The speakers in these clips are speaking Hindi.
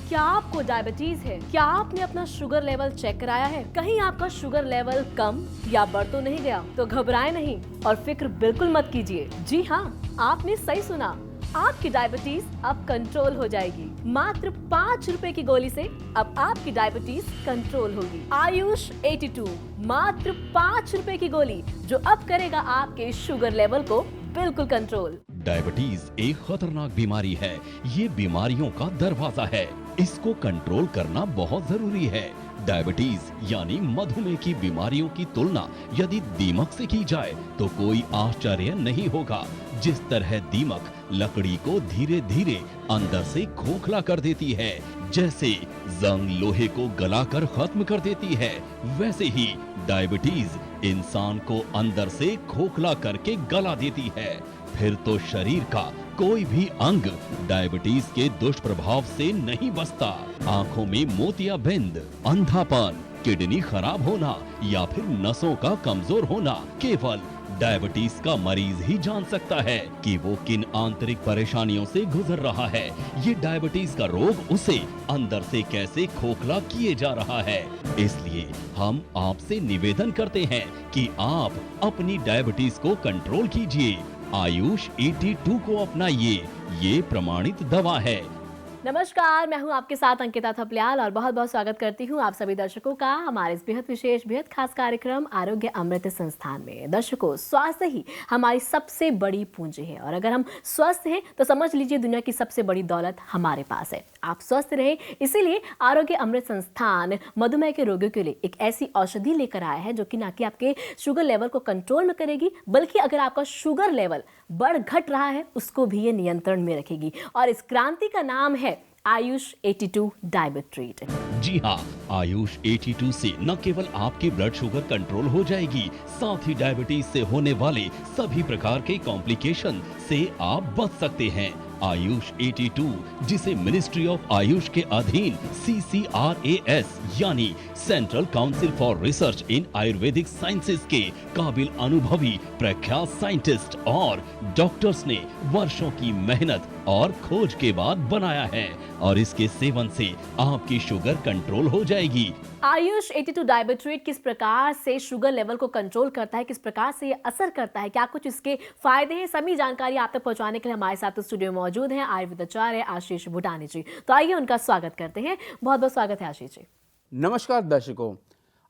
क्या आपको डायबिटीज है? क्या आपने अपना शुगर लेवल चेक कराया है? कहीं आपका शुगर लेवल कम या बढ़ तो नहीं गया? तो घबराएं नहीं और फिक्र बिल्कुल मत कीजिए। जी हाँ, आपने सही सुना, आपकी डायबिटीज अब कंट्रोल हो जाएगी। मात्र 5 रुपए की गोली से अब आपकी डायबिटीज कंट्रोल होगी। आयुष 82, मात्र 5 रुपए की गोली जो अब करेगा आपके शुगर लेवल को बिल्कुल कंट्रोल। डायबिटीज एक खतरनाक बीमारी है। ये बीमारियों का दरवाजा है। इसको कंट्रोल करना बहुत जरूरी है। डायबिटीज यानी मधुमेह की बीमारियों की तुलना यदि दीमक से की जाए तो कोई आश्चर्य नहीं होगा। जिस तरह दीमक लकड़ी को धीरे धीरे अंदर से खोखला कर देती है, जैसे जंग लोहे को गलाकर खत्म कर देती है, वैसे ही डायबिटीज इंसान को अंदर से खोखला करके गला देती है। फिर तो शरीर का कोई भी अंग डायबिटीज के दुष्प्रभाव से नहीं बचता। आंखों में मोतियाबिंद, अंधापन, किडनी खराब होना या फिर नसों का कमजोर होना केवल डायबिटीज का मरीज ही जान सकता है कि वो किन आंतरिक परेशानियों से गुजर रहा है। ये डायबिटीज का रोग उसे अंदर से कैसे खोखला किए जा रहा है। इसलिए हम आपसे निवेदन करते हैं कि आप अपनी डायबिटीज को कंट्रोल कीजिए। आयुष 82 को अपनाइए, ये प्रमाणित दवा है। नमस्कार, मैं हूं आपके साथ अंकिता थपलियाल और बहुत बहुत स्वागत करती हूं आप सभी दर्शकों का हमारे इस बेहद विशेष बेहद खास कार्यक्रम आरोग्य अमृत संस्थान में। दर्शकों, स्वास्थ्य ही हमारी सबसे बड़ी पूंजी है और अगर हम स्वस्थ हैं तो समझ लीजिए दुनिया की सबसे बड़ी दौलत हमारे पास है। आप स्वस्थ रहें, इसीलिए आरोग्य अमृत संस्थान मधुमेह के रोगियों के लिए एक ऐसी औषधि लेकर आया है जो कि ना कि आपके शुगर लेवल को कंट्रोल में करेगी, बल्कि अगर आपका शुगर लेवल बढ़ घट रहा है उसको भी ये नियंत्रण में रखेगी। और इस क्रांति का नाम है आयुष 82 डायबिट्रीट। जी हाँ, आयुष 82 से न केवल आपकी ब्लड शुगर कंट्रोल हो जाएगी, साथ ही डायबिटीज से होने वाले सभी प्रकार के कॉम्प्लिकेशन से आप बच सकते हैं। आयुष 82, जिसे मिनिस्ट्री ऑफ आयुष के अधीन CCRAS यानी central council for research in Ayurvedic sciences के काबिल अनुभवी प्रख्यात साइंटिस्ट और डॉक्टर्स ने वर्षों की मेहनत और खोज के बाद बनाया है और इसके सेवन से आपकी शुगर कंट्रोल हो जाएगी। आयुष 82 डायबिट्रीट किस प्रकार से शुगर लेवल को कंट्रोल करता है, किस प्रकार से ये असर करता है, क्या कुछ इसके फायदे हैं, सभी जानकारी आप तक पहुंचाने के लिए हमारे साथ स्टूडियो में मौजूद हैं आयुर्वेदाचार्य आशीष भूटानी जी। तो आइए उनका स्वागत करते हैं। बहुत बहुत स्वागत है आशीष जी। नमस्कार दर्शकों,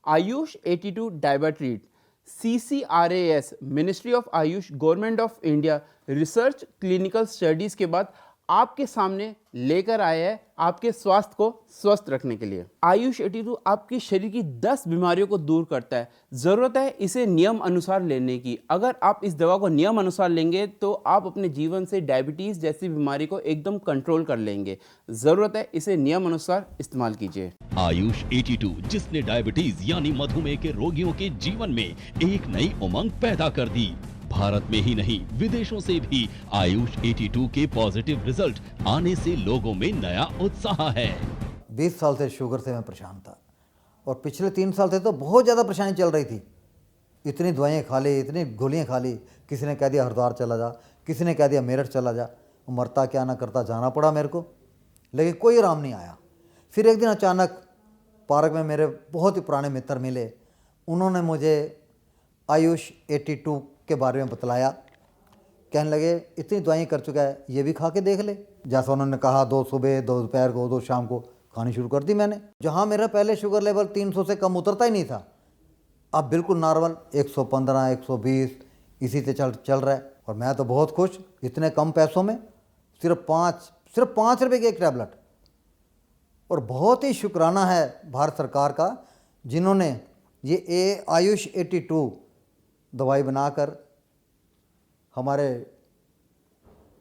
Ayush 82 डायबिट्रीट CCRAS ministry of Ayush government of India research clinical studies के बाद आपके सामने लेकर आया है आपके स्वास्थ्य को स्वस्थ रखने के लिए। आयुष 82 आपके शरीर की 10 बीमारियों को दूर करता है। ज़रूरत है इसे नियम अनुसार लेने की। अगर आप इस दवा को नियम अनुसार लेंगे तो आप अपने जीवन से डायबिटीज़ जैसी बीमारी को एकदम कंट्रोल कर लेंगे। ज़रूरत है इसे नियम अनुसार इस्तेमाल कीजिए। आयुष 82, जिसने डायबिटीज यानी मधुमेह के रोगियों के जीवन में एक नई उमंग पैदा कर दी। भारत में ही नहीं, विदेशों से भी आयुष 82 के पॉजिटिव रिजल्ट आने से लोगों में नया उत्साह है। 20 साल से शुगर से मैं परेशान था और पिछले 3 साल से तो बहुत ज़्यादा परेशानी चल रही थी। इतनी दवाइयाँ खा ली, इतनी गोलियाँ खा ली, किसी ने कह दिया हरिद्वार चला जा, किसी ने कह दिया मेरठ चला जा। मरता क्या ना करता जाना पड़ा मेरे को, लेकिन कोई आराम नहीं आया। फिर एक दिन अचानक पार्क में मेरे बहुत ही पुराने मित्र मिले। उन्होंने मुझे आयुष 82 के बारे में बतलाया। कहने लगे इतनी दवाइयाँ कर चुका है, ये भी खा के देख ले। जैसा उन्होंने कहा 2 सुबह 2 दोपहर को 2 शाम को खानी शुरू कर दी मैंने। जहाँ मेरा पहले शुगर लेवल 300 से कम उतरता ही नहीं था, अब बिल्कुल नॉर्मल 115 120 इसी से चल रहा है। और मैं तो बहुत खुश, इतने कम पैसों में सिर्फ 5 रुपये की एक टैबलेट। और बहुत ही शुक्राना है भारत सरकार का, जिन्होंने ये आयुष 82 दवाई बनाकर हमारे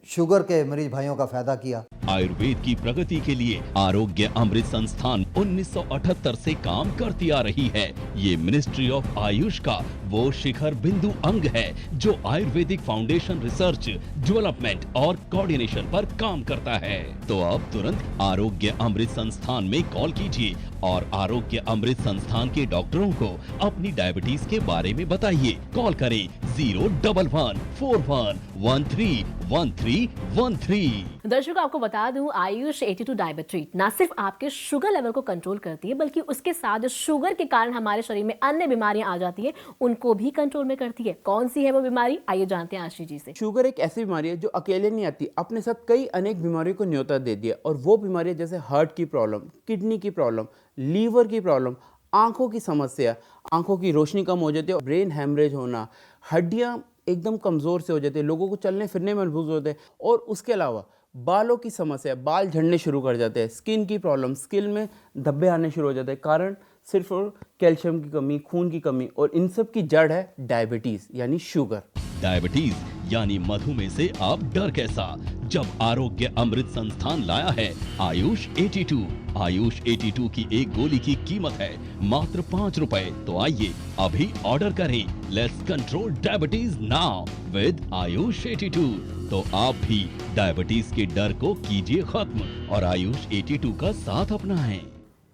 शुगर के मरीज भाइयों का फायदा किया। आयुर्वेद की प्रगति के लिए आरोग्य अमृत संस्थान 1978 से काम करती आ रही है। ये मिनिस्ट्री ऑफ आयुष का वो शिखर बिंदु अंग है जो आयुर्वेदिक फाउंडेशन रिसर्च, डेवलपमेंट और कोऑर्डिनेशन पर काम करता है। तो अब तुरंत आरोग्य अमृत संस्थान में कॉल कीजिए और आरोग्य अमृत संस्थान के डॉक्टरों को अपनी डायबिटीज के बारे में बताइए। कॉल करें 0114113 1313। दर्शकों आपको बता दूं, आयुष 82 डायबिट्रीट ना सिर्फ आपके शुगर लेवल को कंट्रोल करती है, बल्कि उसके साथ जो शुगर के कारण हमारे शरीर में अन्य बीमारियां आ जाती है उनको भी कंट्रोल में करती है। कौन सी है वो बीमारी, आइए जानते हैं आशीष जी से। शुगर एक ऐसी बीमारी है जो अकेले नहीं आती, अपने साथ कई अनेक बीमारियों को न्योता दे दिया। और वो बीमारियां जैसे हार्ट की प्रॉब्लम, किडनी की प्रॉब्लम, लीवर की प्रॉब्लम, आंखों की समस्या, आंखों की रोशनी कम हो जाती है, ब्रेन हैमरेज होना, हड्डियां एकदम कमज़ोर से हो जाती है, लोगों को चलने फिरने में मजबूत होते हैं। और उसके अलावा बालों की समस्या, बाल झड़ने शुरू कर जाते हैं, स्किन की प्रॉब्लम, स्किन में धब्बे आने शुरू हो जाते हैं। कारण सिर्फ और कैल्शियम की कमी, खून की कमी, और इन सब की जड़ है डायबिटीज़ यानी शुगर। डायबिटीज यानी मधुमेह से अब डर कैसा, जब आरोग्य अमृत संस्थान लाया है आयुष 82। आयुष 82 की एक गोली की कीमत है मात्र 5 रुपए। तो आइए अभी ऑर्डर करें। Let's control diabetes now with Ayush 82। तो आप भी डायबिटीज के डर को कीजिए खत्म और आयुष 82 का साथ अपनाएं।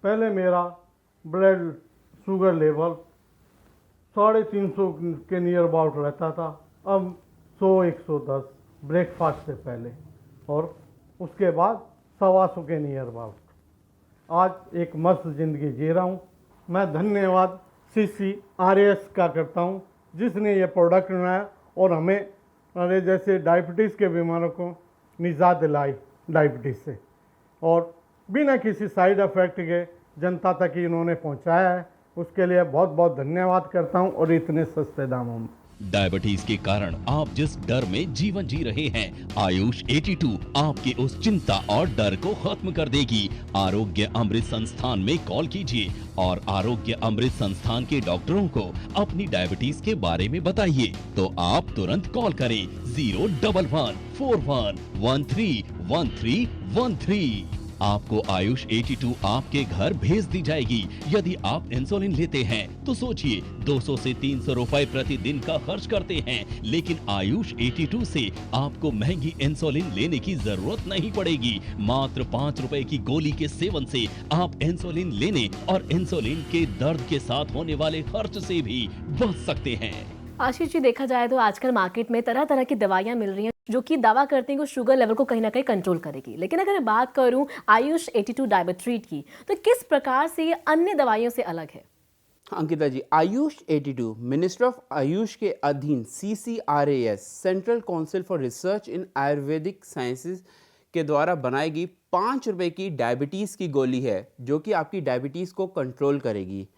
पहले मेरा ब्लड शुगर लेवल 350 के नियर अबाउट रहता था, अब 100-110 ब्रेकफास्ट से पहले, और उसके बाद 125 के नियर अबाउट। आज एक मस्त ज़िंदगी जी रहा हूँ। मैं धन्यवाद CCRAS का करता हूँ जिसने ये प्रोडक्ट बनाया और हमें हमारे जैसे डायबिटीज़ के बीमारों को निजात दिलाई डायबिटीज़ से, और बिना किसी साइड इफ़ेक्ट के जनता तक ही इन्होंने पहुँचाया है। उसके लिए बहुत बहुत धन्यवाद करता हूँ, और इतने सस्ते दामों में। डायबिटीज के कारण आप जिस डर में जीवन जी रहे हैं, आयुष 82 आपके उस चिंता और डर को खत्म कर देगी। आरोग्य अमृत संस्थान में कॉल कीजिए और आरोग्य अमृत संस्थान के डॉक्टरों को अपनी डायबिटीज के बारे में बताइए। तो आप तुरंत कॉल करें 01141131313। आपको आयुष 82 आपके घर भेज दी जाएगी। यदि आप इंसुलिन लेते हैं तो सोचिए 200 से 300 रुपए प्रतिदिन का खर्च करते हैं, लेकिन आयुष 82 से आपको महंगी इंसुलिन लेने की जरूरत नहीं पड़ेगी। मात्र 5 रुपए की गोली के सेवन से आप इंसुलिन लेने और इंसुलिन के दर्द के साथ होने वाले खर्च से भी बच सकते हैं। आशीष जी, देखा जाए तो आजकल मार्केट में तरह तरह की दवाइयां मिल रही हैं जो कि दावा करते हैं कि शुगर लेवल को कहीं ना कहीं कंट्रोल करेगी, लेकिन अगर मैं बात करूं आयुष 82 डायबिट्रीट की, तो किस प्रकार से ये अन्य दवाइयों से अलग है? अंकिता जी, आयुष 82 मिनिस्ट्री ऑफ आयुष के अधीन CCRAS central council for research in Ayurvedic sciences के द्वारा बनाई गई 5 रुपए की डायबिटीज़ की गोली है, जो कि आपकी डायबिटीज़ को कंट्रोल करेगी।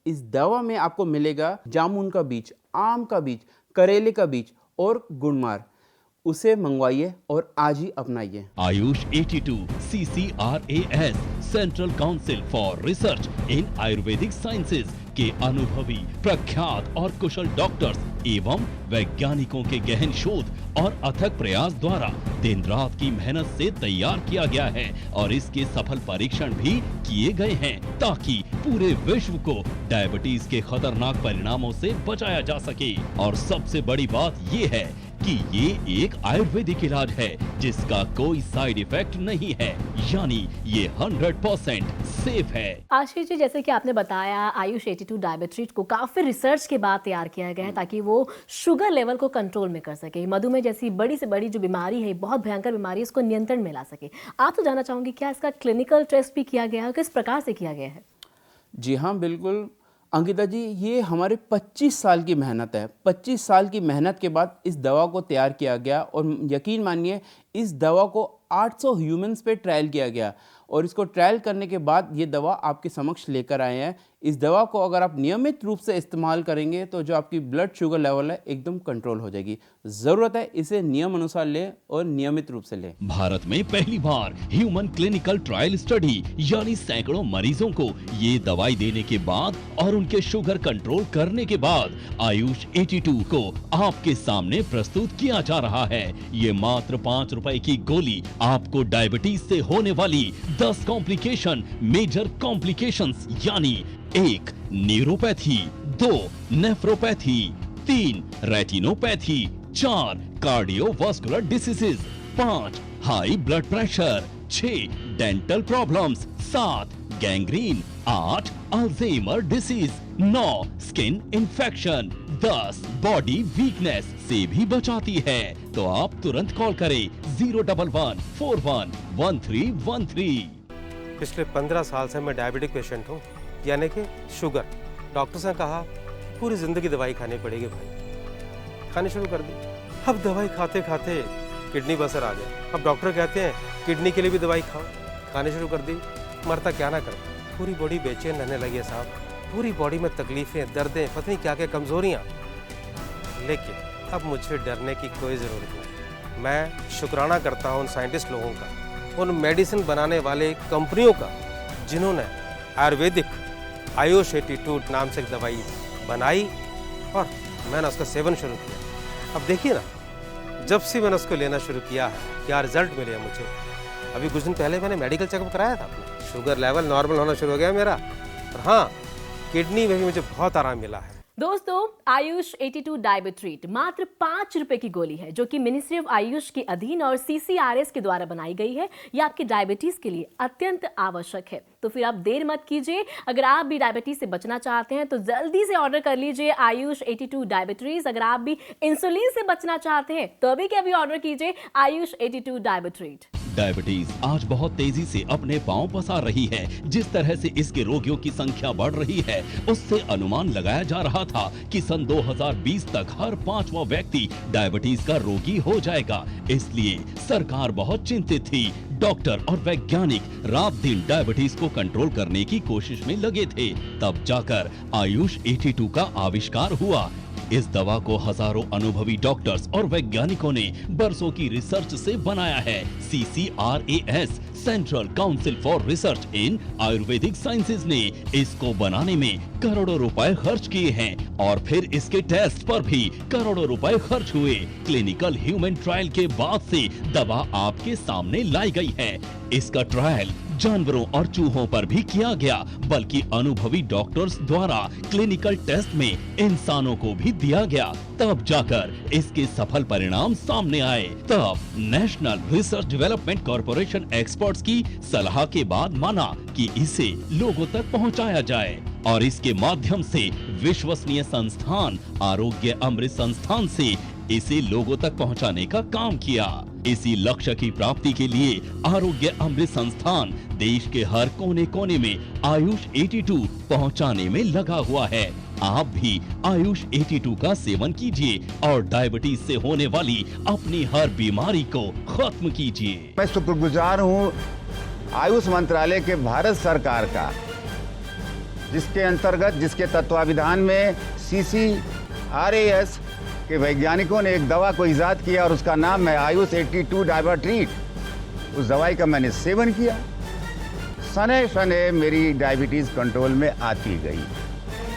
इस दवा में आपको मिलेगा जामुन का बीज, आम का बीज, करेले का बीज और गुड़मार। उसे मंगवाइए और आज ही अपनाइए। AYUSH 82 CCRAS central council for research in Ayurvedic sciences के अनुभवी, प्रख्यात और कुशल डॉक्टर्स एवं वैज्ञानिकों के गहन शोध और अथक प्रयास द्वारा दिन रात की मेहनत से तैयार किया गया है, और इसके सफल परीक्षण भी किए गए हैं ताकि पूरे विश्व को डायबिटीज के खतरनाक परिणामों से बचाया जा सके। और सबसे बड़ी बात ये है कि ये एक आयुर्वेदिक इलाज है जिसका कोई साइड इफेक्ट नहीं है, यानी ये 100% सेफ है। आशीष जी, जैसे कि आपने बताया आयुष 82 डायबिट्रीट को काफी रिसर्च के बाद तैयार किया गया है ताकि वो शुगर लेवल को कंट्रोल में कर सके, मधुमेह जैसी बड़ी से बड़ी जो बीमारी है, बहुत भयंकर बीमारी है, उसको नियंत्रण में ला सके। आप तो जानना चाहूंगी क्या इसका क्लिनिकल टेस्ट भी किया गया है, किस प्रकार से किया गया है? जी हाँ, बिल्कुल अंकिता जी, ये हमारे 25 साल की मेहनत है। 25 साल की मेहनत के बाद इस दवा को तैयार किया गया, और यकीन मानिए इस दवा को 800 ह्यूमंस पे ट्रायल किया गया, और इसको ट्रायल करने के बाद ये दवा आपके समक्ष लेकर आए हैं। इस दवा को अगर आप नियमित रूप से इस्तेमाल करेंगे तो जो आपकी ब्लड शुगर लेवल है एकदम कंट्रोल हो जाएगी। ज़रूरत है इसे नियम अनुसार लें और नियमित रूप से लें। भारत में पहली बार ह्यूमन क्लिनिकल ट्रायल स्टडी यानी सैकड़ों मरीजों को ये दवाई देने के बाद और उनके शुगर कंट्रोल करने के बाद आयुष 82 को आपके सामने प्रस्तुत किया जा रहा है। ये मात्र 5 रुपए की गोली आपको डायबिटीज से होने वाली 10 कॉम्प्लिकेशन, मेजर कॉम्प्लिकेशंस यानी 1 neuropathy, 2 nephropathy, 3 retinopathy, 4 cardiovascular diseases, 5 high blood pressure, 6 dental problems, 7 gangrene, 8 Alzheimer disease, 9 skin infection, 10 body weakness से भी बचाती है, तो आप तुरंत कॉल करें 011411313। पिछले 15 साल से मैं डायबिटिक पेशेंट हूँ, यानी कि शुगर। डॉक्टर्स ने कहा पूरी ज़िंदगी दवाई खानी पड़ेगी भाई। खानी शुरू कर दी। अब दवाई खाते खाते किडनी पर असर आ गया। अब डॉक्टर कहते हैं किडनी के लिए भी दवाई खाओ। खानी शुरू कर दी। मरता क्या ना कर, पूरी बॉडी बेचैन रहने लगी है साहब। पूरी बॉडी में तकलीफ़ें, दर्दें, पता नहीं क्या क्या कमज़ोरियाँ। लेकिन अब मुझे डरने की कोई ज़रूरत नहीं। मैं शुक्राना करता हूँ उन साइंटिस्ट लोगों का, उन मेडिसिन बनाने वाले कंपनियों का, जिन्होंने आयुर्वेदिक आयुष 82 नाम से एक दवाई बनाई और मैंने उसका सेवन शुरू किया। अब देखिए ना, जब से मैंने उसको लेना शुरू किया है क्या रिजल्ट मिले मुझे। अभी कुछ दिन पहले मैंने मेडिकल चेकअप कराया था अपना, शुगर लेवल नॉर्मल होना शुरू हो गया मेरा। और हाँ, किडनी में भी मुझे बहुत आराम मिला है। दोस्तों, आयुष 82 डायबिट्रीट मात्र 5 रुपए की गोली है, जो कि मिनिस्ट्री ऑफ आयुष के अधीन और CCRS के द्वारा बनाई गई है। ये आपकी डायबिटीज के लिए अत्यंत आवश्यक है। तो फिर आप देर मत कीजिए। अगर आप भी डायबिटीज से बचना चाहते हैं तो जल्दी से ऑर्डर कर लीजिए आयुष 82 डायबिट्रीज। अगर आप भी इंसुलिन से बचना चाहते हैं तो अभी के अभी ऑर्डर कीजिए आयुष 82 डायबिट्रीट। डायबिटीज आज बहुत तेजी से अपने पांव पसार रही है। जिस तरह से इसके रोगियों की संख्या बढ़ रही है, उससे अनुमान लगाया जा रहा था कि सन 2020 तक हर 5वां व्यक्ति डायबिटीज का रोगी हो जाएगा। इसलिए सरकार बहुत चिंतित थी। डॉक्टर और वैज्ञानिक रात दिन डायबिटीज को कंट्रोल करने की कोशिश में लगे थे। तब जाकर आयुष 82 का आविष्कार हुआ। इस दवा को हजारों अनुभवी डॉक्टर्स और वैज्ञानिकों ने बरसों की रिसर्च से बनाया है। CCRAS central council for research in Ayurvedic sciences ने इसको बनाने में करोड़ों रुपए खर्च किए हैं और फिर इसके टेस्ट पर भी करोड़ों रुपए खर्च हुए। क्लिनिकल ह्यूमन ट्रायल के बाद से दवा आपके सामने लाई गई है। इसका ट्रायल जानवरों और चूहों पर भी किया गया, बल्कि अनुभवी डॉक्टर्स द्वारा क्लिनिकल टेस्ट में इंसानों को भी दिया गया। तब जाकर इसके सफल परिणाम सामने आए। तब national research development corporation experts की सलाह के बाद माना कि इसे लोगों तक पहुंचाया जाए और इसके माध्यम से विश्वसनीय संस्थान आरोग्य अमृत संस्थान से इसे लोगों तक पहुंचाने का काम किया। इसी लक्ष्य की प्राप्ति के लिए आरोग्य अमृत संस्थान देश के हर कोने कोने में आयुष 82 पहुंचाने में लगा हुआ है। आप भी आयुष 82 का सेवन कीजिए और डायबिटीज से होने वाली अपनी हर बीमारी को खत्म कीजिए। मैं शुक्रगुजार हूँ आयुष मंत्रालय के भारत सरकार का, जिसके अंतर्गत, जिसके तत्वावधान में CCRAS के वैज्ञानिकों ने एक दवा को इजाद किया और उसका नाम है आयुष 82 डायबिट्रीट। उस दवाई का मैंने सेवन किया, सने सने मेरी डायबिटीज कंट्रोल में आती गई।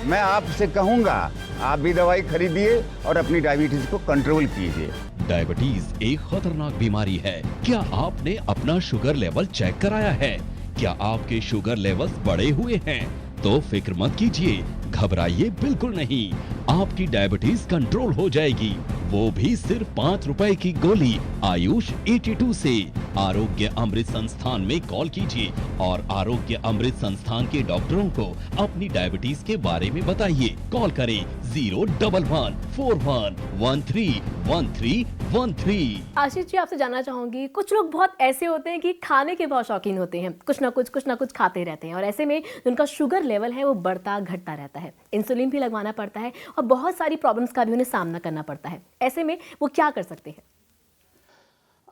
मैं आपसे कहूंगा आप भी दवाई खरीदिए और अपनी डायबिटीज को कंट्रोल कीजिए। डायबिटीज एक खतरनाक बीमारी है। क्या आपने अपना शुगर लेवल चेक कराया है? क्या आपके शुगर लेवल्स बढ़े हुए हैं? तो फिक्र मत कीजिए, घबराइए बिल्कुल नहीं। आपकी डायबिटीज कंट्रोल हो जाएगी, वो भी सिर्फ 5 रुपए की गोली आयुष 82 से। आरोग्य अमृत संस्थान में कॉल कीजिए और आरोग्य अमृत संस्थान के डॉक्टरों को अपनी डायबिटीज के बारे में बताइए। कॉल करें 01141131313। आशीष जी, आपसे जानना चाहूंगी, कुछ लोग बहुत ऐसे होते हैं कि खाने के बहुत शौकीन होते हैं, कुछ ना कुछ खाते रहते हैं और ऐसे में उनका शुगर लेवल है वो बढ़ता घटता रहता है। इंसुलिन भी लगवाना पड़ता है और बहुत सारी प्रॉब्लम्स का भी उन्हें सामना करना पड़ता है। ऐसे में वो क्या कर सकते हैं?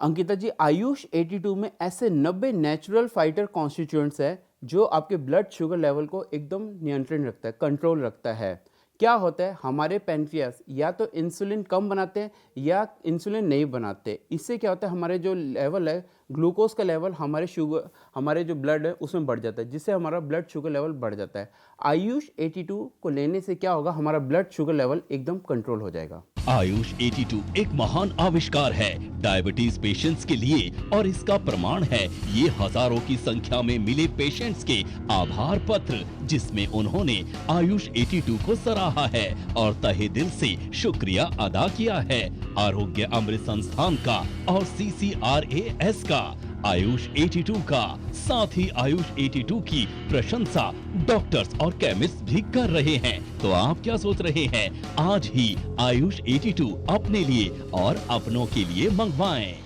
अंकिता जी, आयुष 82 में ऐसे 90 नेचुरल फाइटर कॉन्स्टिट्यूएंट्स है जो आपके ब्लड शुगर लेवल को एकदम नियंत्रण रखता है, कंट्रोल रखता है। क्या होता है, हमारे पेनक्रियास या तो इंसुलिन कम बनाते हैं या इंसुलिन नहीं बनाते। इससे क्या होता है, हमारे जो लेवल है ग्लूकोज का लेवल हमारे जो ब्लड है उसमें बढ़ जाता है, जिससे हमारा ब्लड शुगर लेवल बढ़ जाता है। आयुष 82 को लेने से क्या होगा, हमारा ब्लड शुगर लेवल एकदम कंट्रोल हो जाएगा। आयुष 82 एक महान आविष्कार है डायबिटीज पेशेंट्स के लिए और इसका प्रमाण है ये हजारों की संख्या में मिले पेशेंट्स के आभार पत्र, जिसमें उन्होंने आयुष 82 को सराहा है और तहे दिल से शुक्रिया अदा किया है। आरोग्य अमृत संस्थान का और CCRAS का आयुष 82 का। साथ ही आयुष 82 की प्रशंसा डॉक्टर्स और केमिस्ट भी कर रहे हैं। तो आप क्या सोच रहे हैं? आज ही आयुष 82 अपने लिए और अपनों के लिए मंगवाएं।